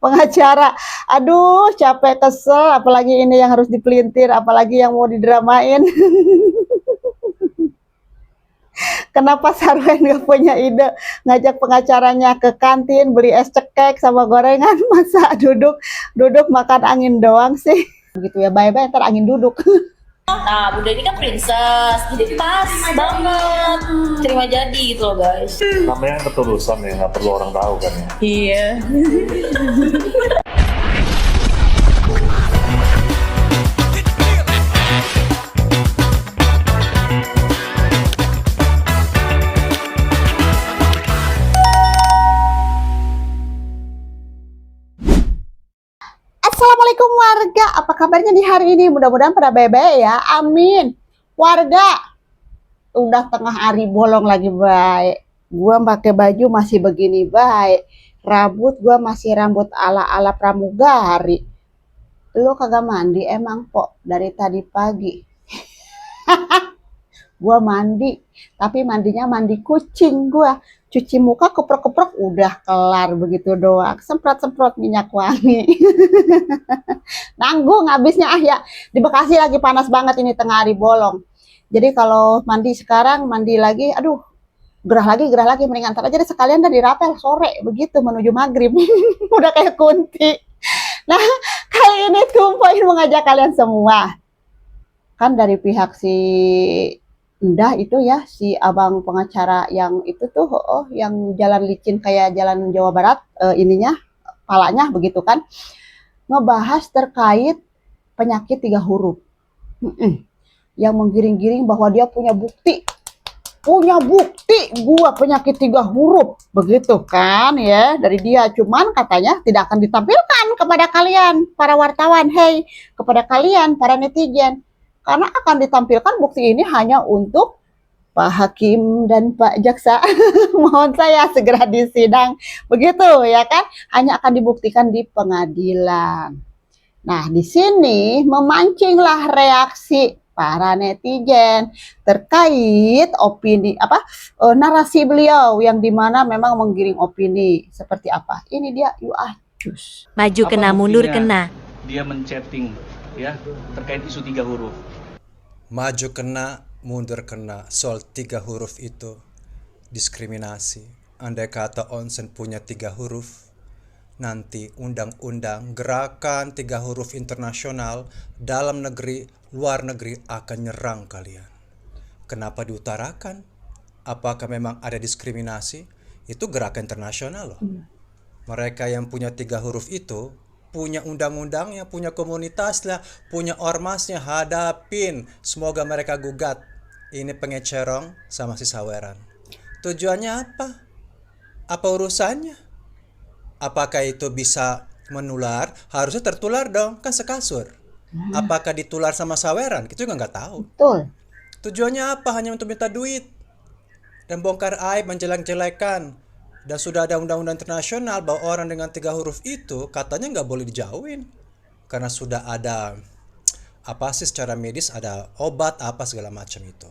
Pengacara, aduh capek kesel, apalagi ini yang harus dipelintir, apalagi yang mau didramain. Kenapa Sarwen gak punya ide ngajak pengacaranya ke kantin beli es cekek sama gorengan, masa duduk duduk makan angin doang sih gitu ya, bye-bye ntar angin duduk. Nah, Bunda ini kan princess, jadi pas banget terima jadi gitu loh guys. Namanya ketulusan ya, nggak perlu orang tahu kan ya. Iya. Assalamualaikum warga, apa kabarnya di hari ini? Mudah-mudahan pada baik-baik ya, amin. Warga, udah tengah hari bolong lagi baik. Gua pakai baju masih begini baik. Rambut gua masih rambut ala-ala pramugari. Lo kagak mandi emang kok dari tadi pagi? Gua mandi, tapi mandinya mandi kucing gua. Cuci muka keprok-keprok udah kelar begitu doang. Semprot-semprot minyak wangi. Nanggung habisnya ya. Di Bekasi lagi panas banget ini tengah hari bolong. Jadi kalau mandi sekarang, mandi lagi, aduh, gerah lagi, mendingan ntar aja deh sekalian dari rapel sore begitu menuju maghrib. Udah kayak kunti. Nah, kali ini Tumpoin mengajak kalian semua. Kan dari pihak si Indah itu ya, si abang pengacara yang itu tuh, yang jalan licin kayak jalan Jawa Barat, ininya, palanya begitu kan, ngebahas terkait penyakit 3 huruf. Yang menggiring-giring bahwa dia punya bukti gua penyakit 3 huruf begitu kan ya dari dia, cuman katanya tidak akan ditampilkan kepada kalian para wartawan, kepada kalian para netizen, karena akan ditampilkan bukti ini hanya untuk Pak Hakim dan Pak Jaksa. Mohon saya segera disidang begitu ya kan, hanya akan dibuktikan di pengadilan. Nah, di sini memancinglah reaksi para netizen terkait opini narasi beliau yang dimana memang menggiring opini seperti apa. Ini dia cus. Maju kena, mundur kena. Dia menchatting ya terkait isu 3 huruf. Maju kena, mundur kena. Soal 3 huruf itu diskriminasi. Andai kata Onsen punya 3 huruf, nanti undang-undang gerakan 3 huruf internasional dalam negeri, luar negeri akan nyerang kalian. Kenapa diutarakan? Apakah memang ada diskriminasi? Itu gerakan internasional loh. Mereka yang punya 3 huruf itu punya undang-undangnya, punya komunitasnya, punya ormasnya, hadapin. Semoga mereka gugat. Ini pengecerong sama si Saweran. Tujuannya apa? Apa urusannya? Apakah itu bisa menular? Harusnya tertular dong, kan sekasur. Apakah ditular sama Saweran? Kita juga nggak tahu. Betul. Tujuannya apa? Hanya untuk minta duit dan bongkar aib, menjelek-jelekan. Dan sudah ada undang-undang internasional bahwa orang dengan 3 huruf itu katanya nggak boleh dijauhin. Karena sudah ada secara medis, ada obat apa segala macam itu.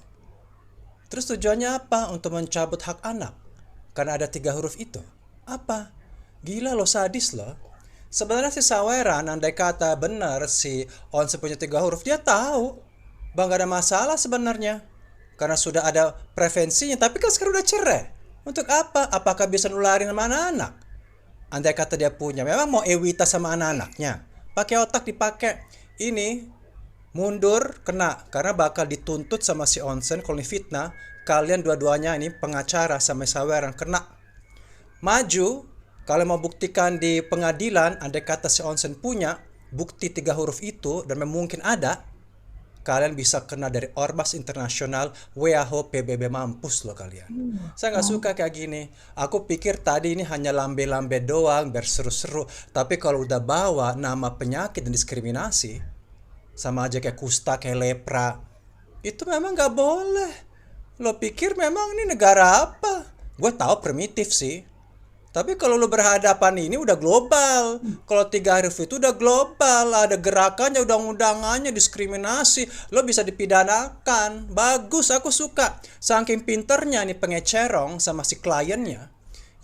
Terus tujuannya apa? Untuk mencabut hak anak. Karena ada 3 huruf itu. Apa? Gila lo, sadis lo. Sebenarnya si Saweran, andai kata benar si Onsen punya 3 huruf, dia tahu bahwa gak ada masalah sebenarnya. Karena sudah ada prevensinya, tapi kan sekarang udah cerai. Untuk apa? Apakah bisa nularin sama anak-anak? Andai kata dia punya, memang mau ewita sama anak-anaknya. Pakai otak dipakai. Ini mundur kena, karena bakal dituntut sama si Onsen kalau ini fitnah. Kalian dua-duanya ini pengacara sama Saweran kena. Maju, kalau mau buktikan di pengadilan, andai kata si Onsen punya bukti 3 huruf itu dan mungkin ada, kalian bisa kena dari Ormas Internasional, WHO, PBB, mampus loh kalian. Saya nggak suka kayak gini. Aku pikir tadi ini hanya lambe-lambe doang, biar seru-seru. Tapi kalau udah bawa nama penyakit dan diskriminasi, sama aja kayak kusta, kayak lepra, itu memang nggak boleh. Lo pikir memang ini negara apa? Gue tahu primitif sih. Tapi kalau lu berhadapan ini udah global. Kalau 3 huruf itu udah global. Ada gerakannya, undang-undangannya, diskriminasi. Lo bisa dipidanakan. Bagus, aku suka. Saking pinternya nih pengecerong sama si kliennya.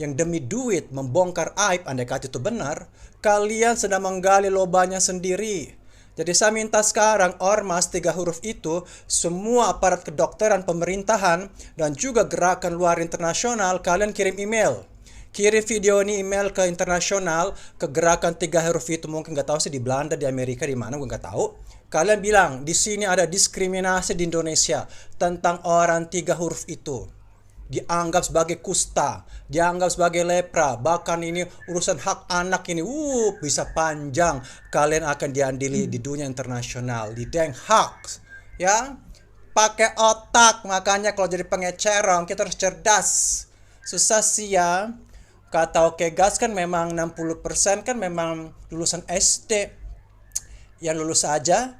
Yang demi duit membongkar aib, andai kata itu benar. Kalian sedang menggali lobanya sendiri. Jadi saya minta sekarang ormas 3 huruf itu, semua aparat kedokteran pemerintahan, dan juga gerakan luar internasional, kalian kirim email. Kirim video ini email ke internasional, ke gerakan 3 huruf itu, mungkin nggak tahu sih di Belanda, di Amerika, di mana gue nggak tahu. Kalian bilang di sini ada diskriminasi di Indonesia tentang orang 3 huruf itu. Dianggap sebagai kusta, dianggap sebagai lepra, bahkan ini urusan hak anak ini, bisa panjang. Kalian akan diadili di dunia internasional, di Den Haag, ya. Pakai otak, makanya kalau jadi pengecerong kita harus cerdas. Susah sih ya. Kata Oke Gas kan memang 60% kan memang lulusan SD. Yang lulus aja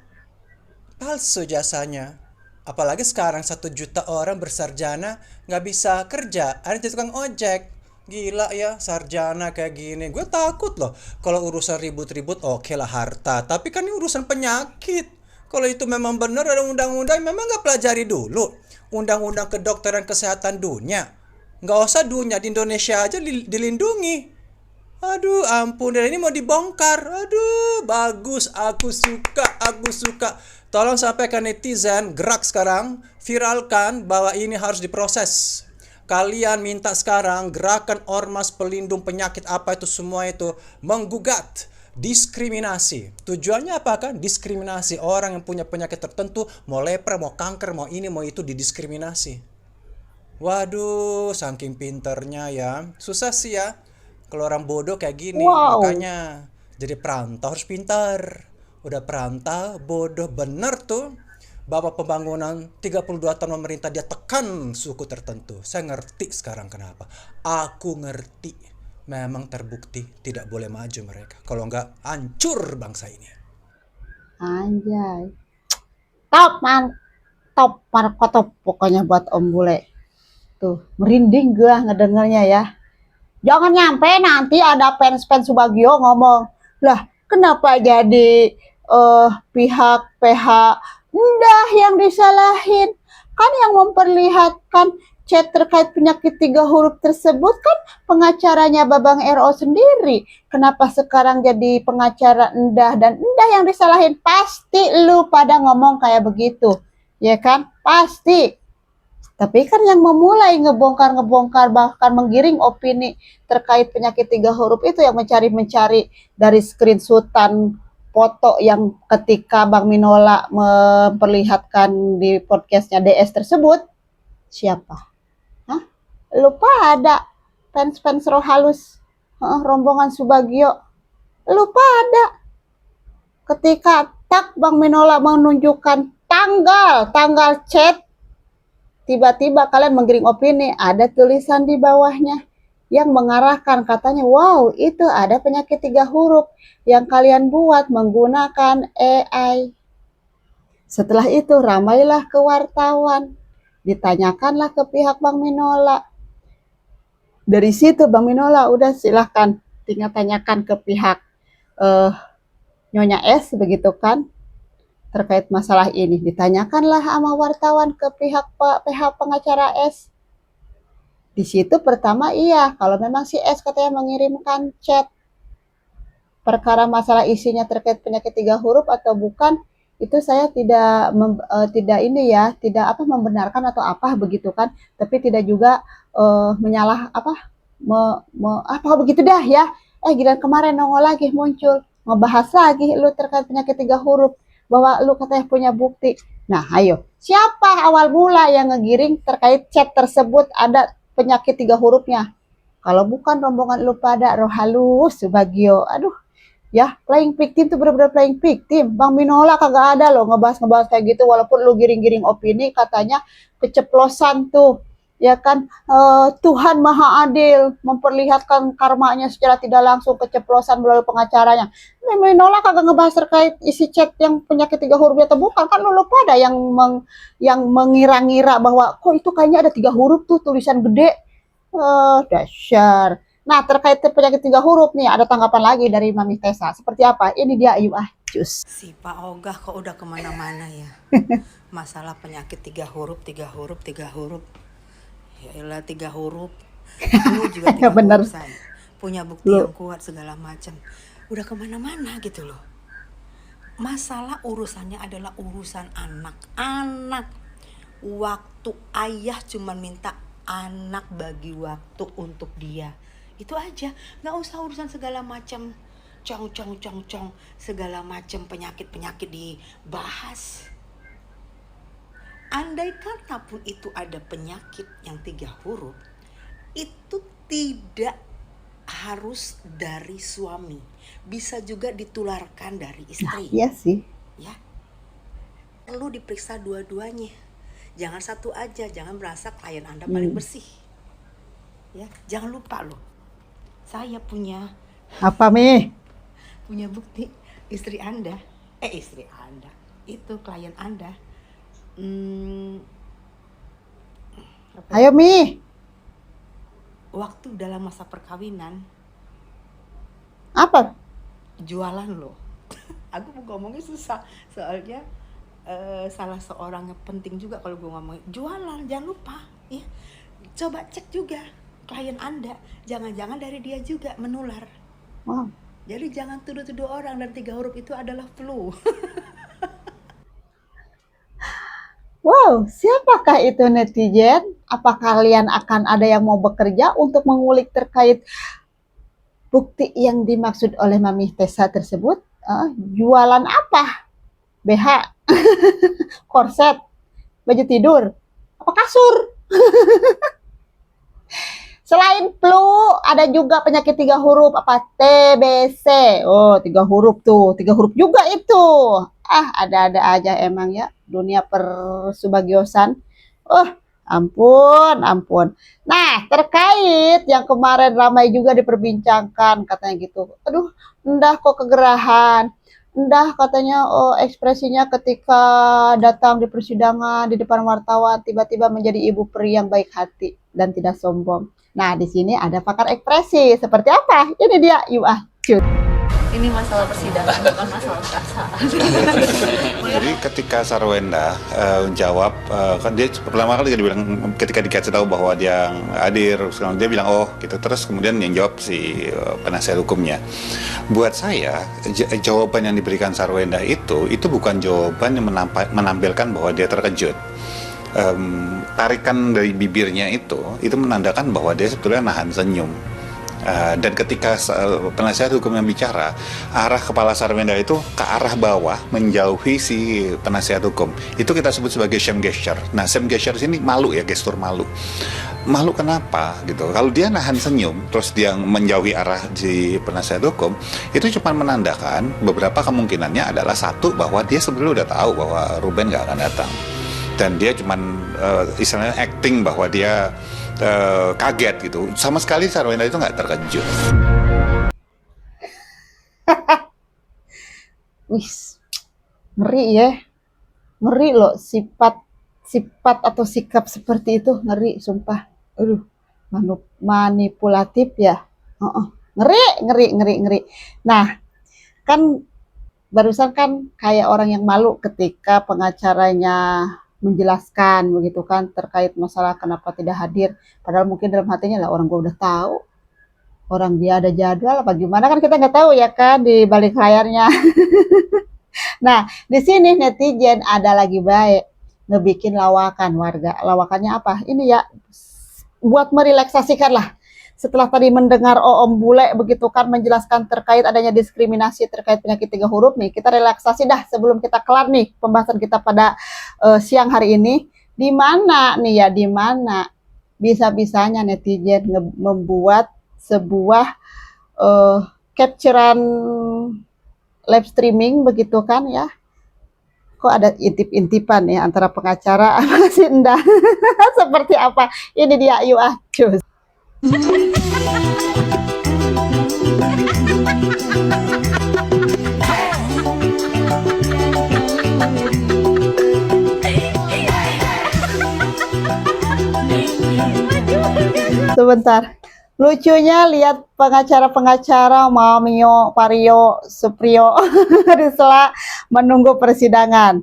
palsu jasanya. Apalagi sekarang 1 juta orang bersarjana nggak bisa kerja. Ada jadi tukang ojek. Gila ya, sarjana kayak gini. Gue takut loh. Kalau urusan ribut-ribut oke lah harta. Tapi kan ini urusan penyakit. Kalau itu memang benar ada undang-undang, memang nggak pelajari dulu. Undang-undang kedokteran kesehatan dunia. Nggak usah dunia, di Indonesia aja dilindungi. Aduh ampun, dan ini mau dibongkar. Aduh bagus, aku suka. Tolong sampaikan netizen, gerak sekarang, viralkan bahwa ini harus diproses. Kalian minta sekarang gerakan ormas pelindung penyakit apa itu semua itu menggugat diskriminasi. Tujuannya apa kan? Diskriminasi orang yang punya penyakit tertentu, mau lepra, mau kanker, mau ini, mau itu didiskriminasi. Waduh, saking pinternya ya. Susah sih ya kalau orang bodoh kayak gini. Wow. Makanya jadi perantau harus pintar. Udah perantau, bodoh bener tuh. Bapak pembangunan 32 tahun pemerintah dia tekan suku tertentu. Saya ngerti sekarang kenapa. Aku ngerti. Memang terbukti tidak boleh maju mereka. Kalau enggak hancur bangsa ini. Anjay. Top, top pokoknya buat Om Bule. Tuh, merinding gue ngedengernya ya. Jangan nyampe nanti ada fans Subagio ngomong, lah kenapa jadi pihak PH Endah yang disalahin? Kan yang memperlihatkan chat terkait penyakit 3 huruf tersebut kan pengacaranya Babang RO sendiri. Kenapa sekarang jadi pengacara Endah dan Endah yang disalahin? Pasti lu pada ngomong kayak begitu, ya kan? Pasti. Tapi kan yang memulai ngebongkar bahkan menggiring opini terkait penyakit 3 huruf itu yang mencari dari screenshotan foto yang ketika Bang Minola memperlihatkan di podcastnya DS tersebut. Siapa? Hah? Lupa ada fans Rohalus, rombongan Subagio. Lupa ada. Ketika Bang Minola menunjukkan tanggal chat, tiba-tiba kalian menggiring opini, ada tulisan di bawahnya yang mengarahkan katanya, wow itu ada penyakit 3 huruf yang kalian buat menggunakan AI. Setelah itu ramailah ke wartawan, ditanyakanlah ke pihak Bang Minola. Dari situ Bang Minola udah silahkan tinggal tanyakan ke pihak Nyonya S begitu kan. Terkait masalah ini ditanyakanlah sama wartawan ke pihak pengacara S. Di situ pertama iya, kalau memang si S katanya mengirimkan chat perkara masalah isinya terkait penyakit 3 huruf atau bukan, itu saya tidak membenarkan atau apa begitu kan, tapi tidak juga menyalah begitu dah ya. Giliran kemarin nongol lagi muncul ngebahas lagi lu terkait penyakit 3 huruf. Bahwa lu katanya punya bukti. Nah, ayo. Siapa awal mula yang ngegiring terkait chat tersebut ada penyakit 3 hurufnya? Kalau bukan rombongan lu pada Rohalus, Subagio. Aduh, ya playing victim tuh bener-bener playing victim. Bang Minola kagak ada loh ngebahas kayak gitu. Walaupun lu giring-giring opini katanya keceplosan tuh. Ya kan, Tuhan Maha Adil memperlihatkan karmanya secara tidak langsung keceplosan melalui pengacaranya. Minola kagak ngebahas terkait isi chat yang penyakit 3 huruf atau bukan, kan lu pada yang mengira-ngira bahwa kok itu kayaknya ada 3 huruf tuh tulisan gede. Dasar Nah, terkait penyakit 3 huruf nih, ada tanggapan lagi dari Mami Tessa. Seperti apa? Ini dia, yuk cus. Si Pak Ogah kok udah kemana-mana ya. Masalah penyakit 3 huruf, 3 huruf, 3 huruf. Ya elah 3 huruf. Lu juga 3 Ya bener. huruf say. Punya bukti yang kuat segala macam. Udah kemana-mana gitu loh. Masalah urusannya adalah urusan anak. Anak. Waktu ayah cuman minta anak bagi waktu untuk dia. Itu aja. Gak usah urusan segala macam. Cong, segala macam penyakit-penyakit dibahas. Andai kata pun itu ada penyakit yang 3 huruf, itu tidak harus dari suami, bisa juga ditularkan dari Nah, istri. iya sih. Ya, perlu diperiksa dua-duanya. Jangan satu aja, jangan merasa klien Anda paling bersih. Ya, jangan lupa loh, saya punya Apa, Mi? bukti istri Anda itu klien Anda Ayo, Mi. waktu dalam masa perkawinan Apa? jualan loh. Aku mau ngomongnya susah soalnya salah seorang yang penting juga kalau gue ngomongin jualan. Jangan lupa ya, coba cek juga klien Anda, jangan-jangan dari dia juga menular. Wow. Jadi jangan tuduh-tuduh orang dan 3 huruf itu adalah flu. Wow, siapakah itu netizen? Apa kalian akan ada yang mau bekerja untuk mengulik terkait bukti yang dimaksud oleh Mami Tessa tersebut? Jualan apa? BH, korset, baju tidur, apa kasur? Selain flu, ada juga penyakit 3 huruf, apa TBC. Oh, 3 huruf tuh, 3 huruf juga itu. Ada-ada aja emang ya, dunia persubagiosan. Ampun. Nah, terkait yang kemarin ramai juga diperbincangkan, katanya gitu. Aduh, endah kok kegerahan. Endah katanya ekspresinya ketika datang di persidangan di depan wartawan tiba-tiba menjadi ibu peri yang baik hati dan tidak sombong. Nah, di sini ada pakar ekspresi. Seperti apa? Ini dia, yuk cut. Ini masalah persidangan, bukan masalah perasaan. Jadi ketika Sarwenda menjawab, kan dia pertama kali dia bilang ketika dikasih tahu bahwa dia hadir, dia bilang oh gitu, terus kemudian yang jawab si penasihat hukumnya. Buat saya jawaban yang diberikan Sarwenda itu bukan jawaban yang menampilkan bahwa dia terkejut. Tarikan dari bibirnya itu menandakan bahwa dia sebetulnya nahan senyum. Dan ketika penasihat hukum yang bicara, arah kepala Sarwenda itu ke arah bawah menjauhi si penasihat hukum. Itu kita sebut sebagai shame gesture. Nah, shame gesture sini malu ya, gestur malu. Malu kenapa gitu? Kalau dia nahan senyum, terus dia menjauhi arah si penasihat hukum, itu cuma menandakan beberapa kemungkinannya adalah satu, bahwa dia sebenarnya udah tahu bahwa Ruben nggak akan datang. Dan dia cuma istilahnya acting bahwa dia kaget gitu. Sama sekali Sarwenda itu nggak terkejut. Wih, ngeri ya. Ngeri loh sifat atau sikap seperti itu, ngeri sumpah. Aduh, manipulatif ya. Ngeri. Nah, kan barusan kan kayak orang yang malu ketika pengacaranya menjelaskan begitu kan terkait masalah kenapa tidak hadir, padahal mungkin dalam hatinya lah orang gue udah tahu, orang dia ada jadwal apa gimana kan kita nggak tahu ya kan di balik layarnya. Nah, di sini netizen ada lagi baik ngebikin lawakan warga. Lawakannya apa? Ini ya buat merelaksasikan lah. Setelah tadi mendengar Om Bule begitu kan menjelaskan terkait adanya diskriminasi terkait penyakit 3 huruf nih, kita relaksasi dah sebelum kita kelar nih pembahasan kita pada siang hari ini. Di mana nih ya, di mana bisa-bisanya netizen membuat sebuah capturean live streaming begitu kan ya. Kok ada intip-intipan ya antara pengacara sama si Endah. Seperti apa? Ini dia, yuk cus. Sebentar, Lucunya lihat pengacara-pengacara Mamio, Pario, Suprio di sela menunggu persidangan.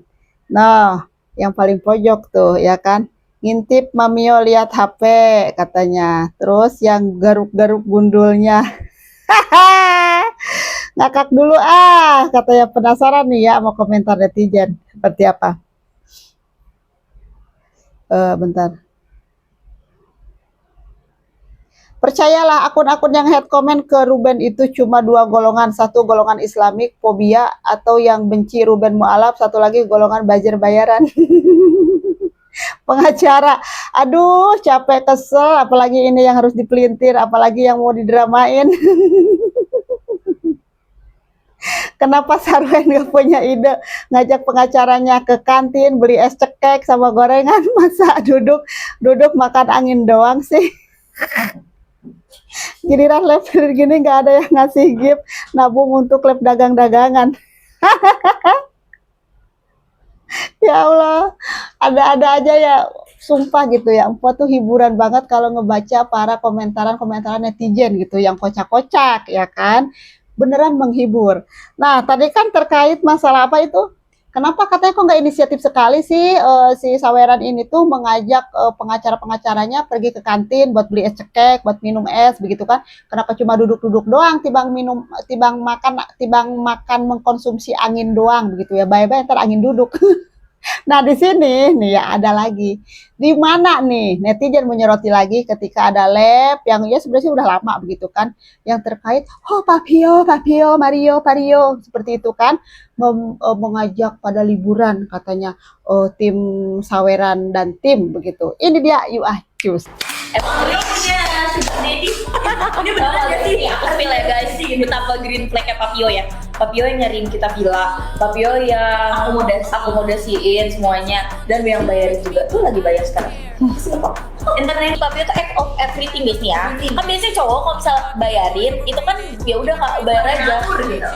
Nah, yang paling pojok tuh ya kan, ngintip Mamio lihat HP katanya. Terus yang garuk-garuk gundulnya. Ngakak dulu katanya, penasaran nih ya mau komentar netizen seperti apa. Bentar. Percayalah, akun-akun yang head comment ke Ruben itu cuma dua golongan. Satu golongan Islamik, fobia, atau yang benci Ruben Mualaf. Satu lagi golongan buzzer bayaran. Pengacara, aduh capek kesel. Apalagi ini yang harus dipelintir. Apalagi yang mau didramain. Kenapa Sarwen gak punya ide ngajak pengacaranya ke kantin beli es cekek sama gorengan, masa duduk makan angin doang sih. Giliran lab gini nggak ada yang ngasih gift nabung untuk lab dagang-dagangan. Ya Allah, ada-ada aja ya, sumpah gitu ya. Empo tuh hiburan banget kalau ngebaca para komentaran netizen gitu yang kocak-kocak ya kan. Beneran menghibur. Nah, tadi kan terkait masalah apa itu? Kenapa katanya kok nggak inisiatif sekali sih si Saweran ini tuh mengajak pengacara-pengacaranya pergi ke kantin buat beli es cekek, buat minum es begitu kan? Kenapa cuma duduk-duduk doang, timbang makan mengkonsumsi angin doang begitu ya? Bye-bye ntar angin duduk. Nah, di sini nih ya ada lagi. Di mana nih netizen menyoroti lagi ketika ada lab yang ya sebenarnya udah lama begitu kan, yang terkait Papio, Mario, Pario seperti itu kan, mengajak pada liburan katanya tim Saweran dan tim begitu. Ini dia You Ah Cus. Emang dia punya Sugar Daddy? Ini beneran gak sih? Aku spill ya guys, betapa green flag-nya Papio ya. Papio yang nyariin kita villa, Papio yang akomodasiin semuanya, dan yang bayarin juga. Tuh lagi bayar sekarang. Internet Papio tuh act of everything biasanya ya. Kan biasanya cowok kalau misal bayarin, itu kan ya udah bayar aja.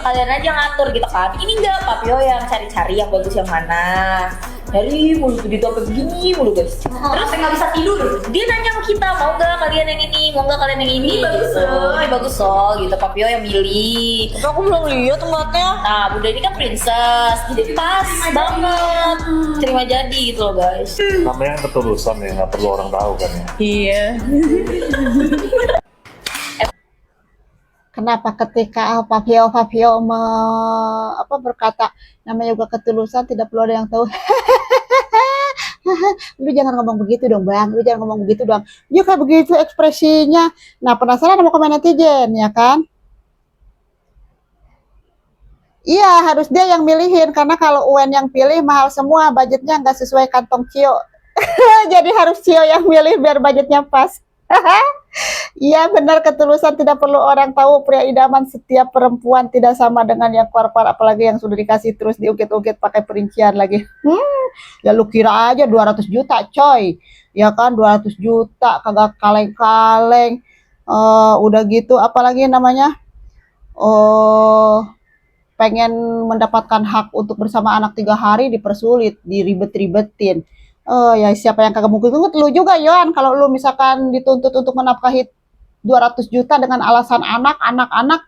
Kalian aja ngatur gitu kan. Ini enggak, Papio yang cari-cari yang bagus yang mana. Dari mulu tuh di topik begini mulu guys. Terus nggak bisa tidur. Dia nanya ke kita, mau nggak kalian yang ini, mau nggak kalian yang ini. Ini bagus so gitu. Papio yang milih. Tapi aku belum lihat tempatnya. Nah, Bunda ini kan princess, jadi pas banget. Terima jadi gitu loh guys. Namanya ketulusan ya, nggak perlu orang tahu kan ya. Iya. Kenapa ketika Papio berkata namanya juga ketulusan, tidak perlu ada yang tahu. Lu jangan ngomong begitu dong bang, lu jangan ngomong begitu dong. Dia kayak begitu ekspresinya. Nah, penasaran sama komen netizen ya kan? Iya, harus dia yang milihin, karena kalau UN yang pilih mahal semua, budgetnya nggak sesuai kantong Cio. Jadi harus Cio yang milih biar budgetnya pas. Iya benar, ketulusan tidak perlu orang tahu. Pria idaman setiap perempuan tidak sama dengan yang keluar-keluar, apalagi yang sudah dikasih terus diukit-ukit pakai perincian lagi. Ya lu kira aja 200 juta coy. Ya kan 200 juta kagak kaleng-kaleng. Udah gitu apalagi namanya? Pengen mendapatkan hak untuk bersama anak 3 hari dipersulit, diribet-ribetin. Ya siapa yang kagak mungkin, lu juga Yohan, kalau lu misalkan dituntut untuk menafkahi 200 juta dengan alasan anak-anak,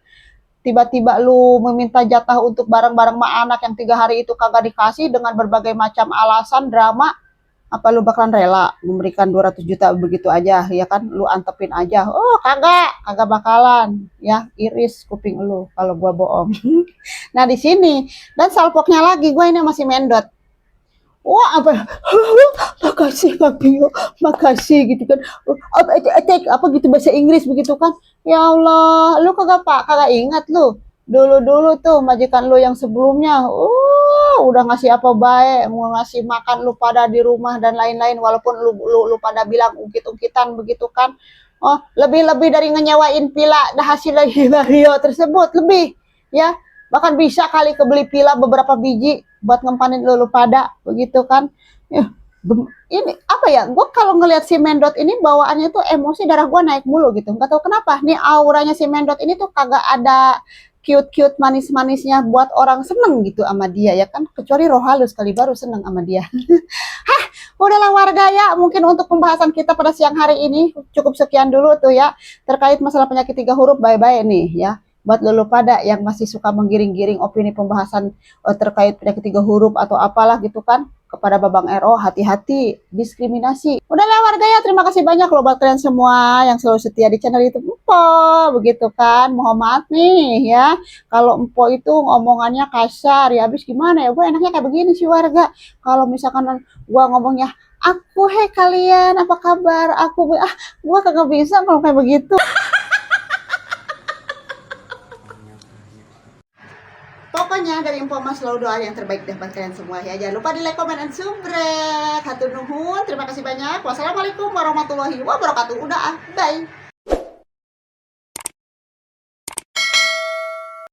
tiba-tiba lu meminta jatah untuk bareng-bareng sama anak yang 3 hari itu kagak dikasih dengan berbagai macam alasan drama, apa lu bakalan rela memberikan 200 juta begitu aja ya kan? Lu antepin aja. Kagak bakalan ya, iris kuping lu kalau gua bohong. Nah di sini dan salpoknya lagi, gua ini masih mendot. Wah apa? Makasih Papio, makasih gitu kan. Apa gitu bahasa Inggris begitu kan? Ya Allah, lu kagak ingat lu. Dulu tuh majikan lu yang sebelumnya, udah ngasih apa baik, mau ngasih makan lu pada di rumah dan lain-lain, walaupun lu pada bilang ungkit-ungkitan begitu kan. Lebih dari ngenyewain pila dah hasil Rio tersebut lebih ya. Bahkan bisa kali kebeli pila beberapa biji buat ngempanin lu pada begitu kan. Ini apa ya, gue kalau ngelihat si Mendot ini bawaannya tuh emosi darah gue naik mulu gitu, nggak tahu kenapa nih auranya si Mendot ini tuh kagak ada cute-cute manis-manisnya buat orang seneng gitu sama dia ya kan, kecuali roh halus kali baru seneng sama dia. Hah, udahlah warga ya, mungkin untuk pembahasan kita pada siang hari ini cukup sekian dulu tuh ya, terkait masalah penyakit 3 huruf. Bye-bye nih ya, buat lulu pada yang masih suka menggiring-giring opini pembahasan terkait penyakit 3 huruf atau apalah gitu kan, kepada Babang RO, hati-hati diskriminasi. Udahlah warga ya, terima kasih banyak loh buat kalian semua yang selalu setia di channel YouTube Empo, begitu kan. Mohon maaf nih ya, kalau Empo itu ngomongannya kasar ya, habis gimana ya, gue enaknya kayak begini sih warga. Kalau misalkan gue ngomongnya, aku hei kalian apa kabar, gue kagak bisa kalau kayak begitu. Pokoknya dari Info Mas selalu doa yang terbaik deh buat kalian semua ya. Jangan lupa di like, comment, dan subscribe. Hatur nuhun, terima kasih banyak. Wassalamualaikum warahmatullahi wabarakatuh. Udah bye.